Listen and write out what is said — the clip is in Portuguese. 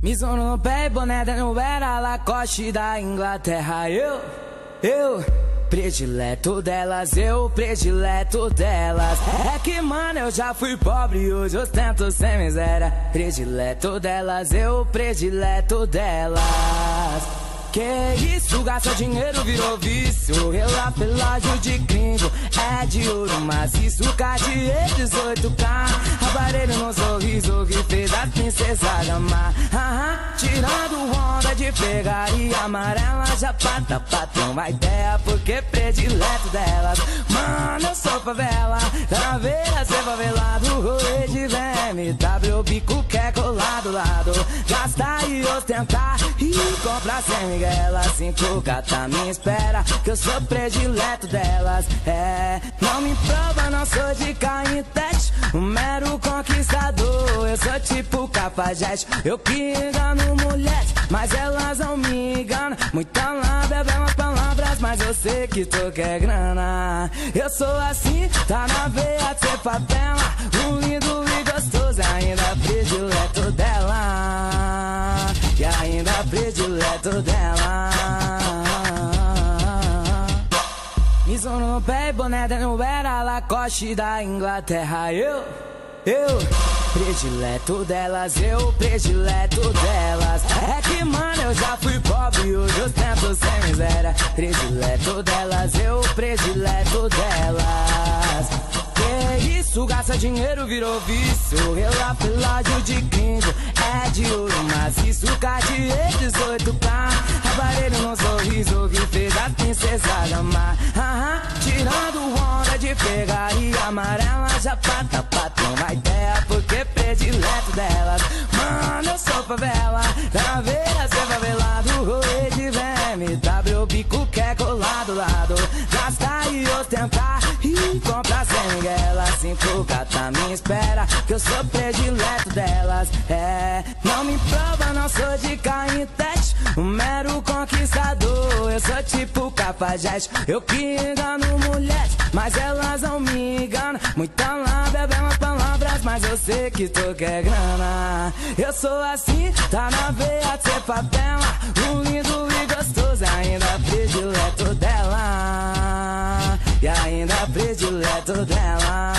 Mizuno no pé e boné da New Era, Lacoste da Inglaterra. Eu predileto delas, eu predileto delas. É que mano, eu já fui pobre e hoje ostento sem miséria. Predileto delas, eu predileto delas. Que isso, gasta dinheiro, virou vício. Relapelágio de gringo é de ouro maciço. Cartier 18K, aparelho no sorriso que fez a princesa amar. Tirando onda de pegaria amarela, já pata patrão uma ideia, porque predileto delas. Mano, eu sou favela, na veia ser favelado. Rolê de BMW, bico que é colado lado. Gastar e ostentar e comprar sem miguel. Ela 5K tá me espera, que eu sou predileto delas. Não me prova, não sou de cainete, um mero conquistador. Eu sou tipo Cafajeste, eu que engano mulheres, mas elas não me enganam. Muita lábia, belas palavras, mas eu sei que tu quer grana. Eu sou assim, tá na veia de ser favela, um lindo e gostoso, ainda predileto dela. E ainda predileto dela. Mizuno no pé e boné da New Era, Lacoste da Inglaterra. Eu predileto delas, eu predileto delas. É que mano, eu já fui pobre e hoje ostento sem miséria. Predileto delas, eu predileto delas. Que isso, gasta dinheiro, virou vício. Relapelágio de gringo é de ouro maciço. Cartier 18K, aparelho no sorriso que fez a princesa amar. Tirando onda de pegaria amarela, já pata patrão uma ideia, porque predileto delas. Mano, eu sou favela, na veia ser favelado. Rolê de BMW, bico que é colado lado. Gastar e ostentar e comprar sem miguel. Ela 5K tá me espera, que eu sou predileto delas. Não me prova, não sou de cainete, um mero conquistador. Eu sou tipo Cafajeste, eu que engano mulheres, mas elas não me enganam. Muita lábia, belas palavras, mas eu sei que tu quer grana. Eu sou assim, tá na veia de ser favela, um lindo e gostoso, ainda predileto dela. E ainda predileto dela.